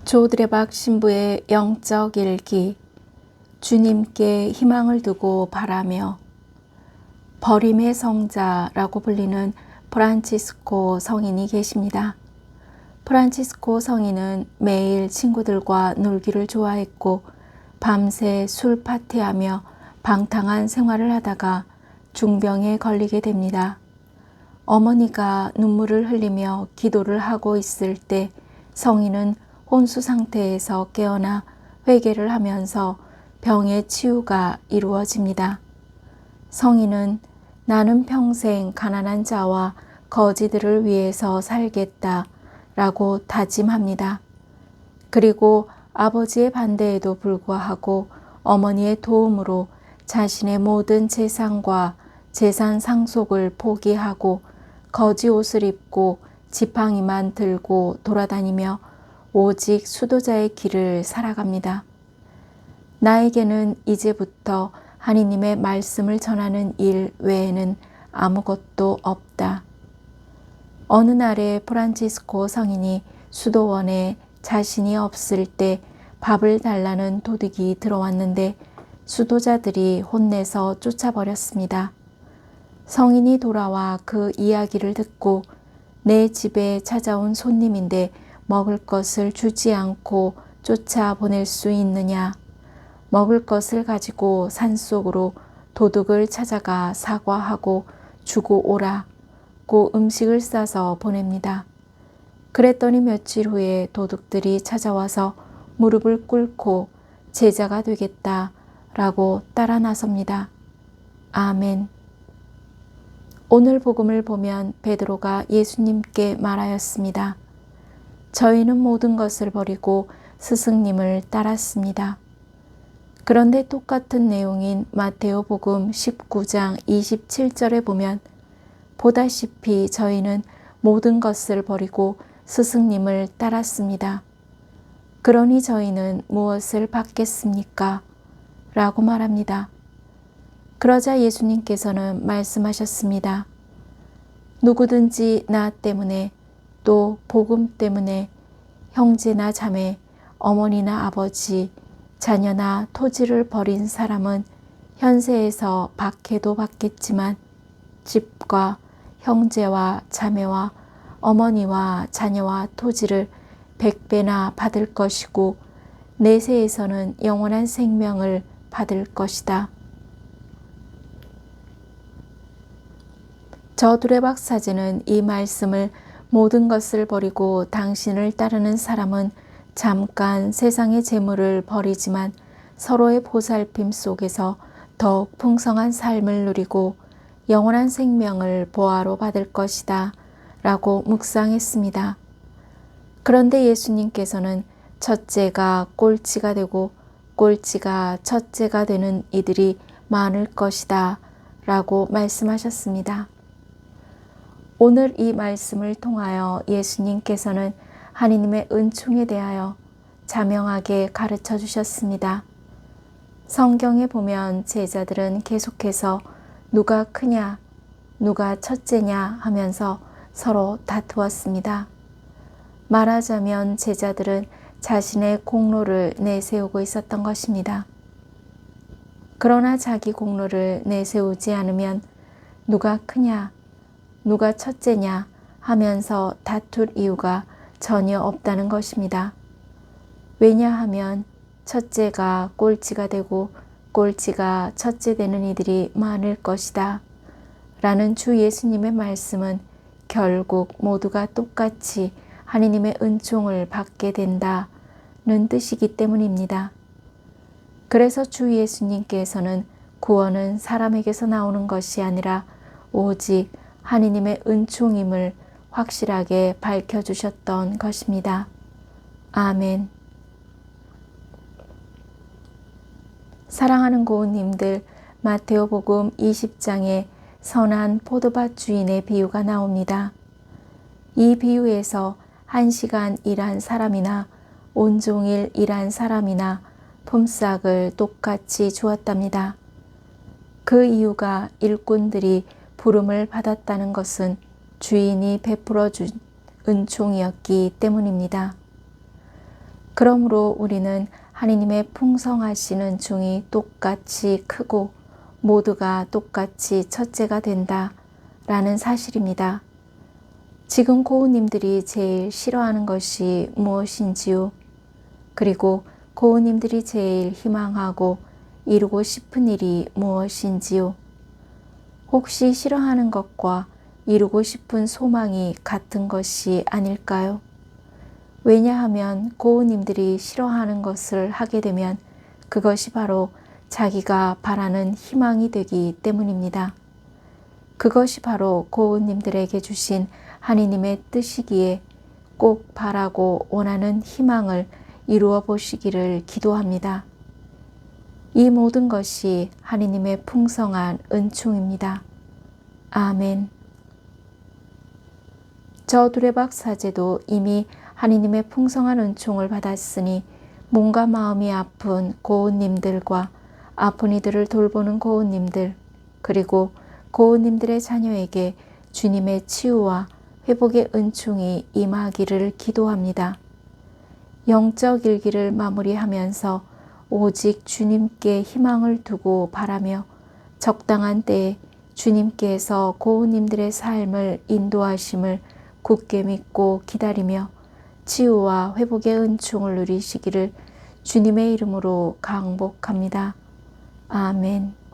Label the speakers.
Speaker 1: 조드레박 신부의 영적 일기. 주님께 희망을 두고 바라며. 버림의 성자라고 불리는 프란치스코 성인이 계십니다. 프란치스코 성인은 매일 친구들과 놀기를 좋아했고 밤새 술 파티하며 방탕한 생활을 하다가 중병에 걸리게 됩니다. 어머니가 눈물을 흘리며 기도를 하고 있을 때 성인은 혼수 상태에서 깨어나 회개를 하면서 병의 치유가 이루어집니다. 성인은 나는 평생 가난한 자와 거지들을 위해서 살겠다 라고 다짐합니다. 그리고 아버지의 반대에도 불구하고 어머니의 도움으로 자신의 모든 재산과 재산 상속을 포기하고 거지 옷을 입고 지팡이만 들고 돌아다니며 오직 수도자의 길을 살아갑니다. 나에게는 이제부터 하느님의 말씀을 전하는 일 외에는 아무것도 없다. 어느 날에 프란치스코 성인이 수도원에 자신이 없을 때 밥을 달라는 도둑이 들어왔는데 수도자들이 혼내서 쫓아버렸습니다. 성인이 돌아와 그 이야기를 듣고 내 집에 찾아온 손님인데 먹을 것을 주지 않고 쫓아보낼 수 있느냐. 먹을 것을 가지고 산속으로 도둑을 찾아가 사과하고 주고 오라고 음식을 싸서 보냅니다. 그랬더니 며칠 후에 도둑들이 찾아와서 무릎을 꿇고 제자가 되겠다라고 따라 나섭니다. 아멘. 오늘 복음을 보면 베드로가 예수님께 말하였습니다. 저희는 모든 것을 버리고 스승님을 따랐습니다. 그런데 똑같은 내용인 마테오 복음 19장 27절에 보면 보다시피 저희는 모든 것을 버리고 스승님을 따랐습니다. 그러니 저희는 무엇을 받겠습니까? 라고 말합니다. 그러자 예수님께서는 말씀하셨습니다. 누구든지 나 때문에 또 복음 때문에 형제나 자매, 어머니나 아버지, 자녀나 토지를 버린 사람은 현세에서 박해도 받겠지만 집과 형제와 자매와 어머니와 자녀와 토지를 100배나 받을 것이고 내세에서는 영원한 생명을 받을 것이다. 저두레박 사제는 이 말씀을 모든 것을 버리고 당신을 따르는 사람은 잠깐 세상의 재물을 버리지만 서로의 보살핌 속에서 더욱 풍성한 삶을 누리고 영원한 생명을 보화로 받을 것이다 라고 묵상했습니다. 그런데 예수님께서는 첫째가 꼴찌가 되고 꼴찌가 첫째가 되는 이들이 많을 것이다 라고 말씀하셨습니다. 오늘 이 말씀을 통하여 예수님께서는 하느님의 은총에 대하여 자명하게 가르쳐 주셨습니다. 성경에 보면 제자들은 계속해서 누가 크냐, 누가 첫째냐 하면서 서로 다투었습니다. 말하자면 제자들은 자신의 공로를 내세우고 있었던 것입니다. 그러나 자기 공로를 내세우지 않으면 누가 크냐, 누가 첫째냐 하면서 다툴 이유가 전혀 없다는 것입니다. 왜냐하면 첫째가 꼴찌가 되고 꼴찌가 첫째 되는 이들이 많을 것이다 라는 주 예수님의 말씀은 결국 모두가 똑같이 하느님의 은총을 받게 된다는 뜻이기 때문입니다. 그래서 주 예수님께서는 구원은 사람에게서 나오는 것이 아니라 오직 하느님의 은총임을 확실하게 밝혀주셨던 것입니다. 아멘. 사랑하는 고운님들, 마테오 복음 20장에 선한 포도밭 주인의 비유가 나옵니다. 이 비유에서 1시간 일한 사람이나 온종일 일한 사람이나 품삯을 똑같이 주었답니다. 그 이유가 일꾼들이 부름을 받았다는 것은 주인이 베풀어 준 은총이었기 때문입니다. 그러므로 우리는 하느님의 풍성하신 은총이 똑같이 크고 모두가 똑같이 첫째가 된다 라는 사실입니다. 지금 고우님들이 제일 싫어하는 것이 무엇인지요? 그리고 고우님들이 제일 희망하고 이루고 싶은 일이 무엇인지요? 혹시 싫어하는 것과 이루고 싶은 소망이 같은 것이 아닐까요? 왜냐하면 고우님들이 싫어하는 것을 하게 되면 그것이 바로 자기가 바라는 희망이 되기 때문입니다. 그것이 바로 고우님들에게 주신 하느님의 뜻이기에 꼭 바라고 원하는 희망을 이루어 보시기를 기도합니다. 이 모든 것이 하느님의 풍성한 은총입니다. 아멘. 저 두레박 사제도 이미 하느님의 풍성한 은총을 받았으니 몸과 마음이 아픈 고우님들과 아픈 이들을 돌보는 고우님들, 그리고 고우님들의 자녀에게 주님의 치유와 회복의 은총이 임하기를 기도합니다. 영적 일기를 마무리하면서 오직 주님께 희망을 두고 바라며 적당한 때에 주님께서 고우님들의 삶을 인도하심을 굳게 믿고 기다리며 치유와 회복의 은총을 누리시기를 주님의 이름으로 강복합니다. 아멘.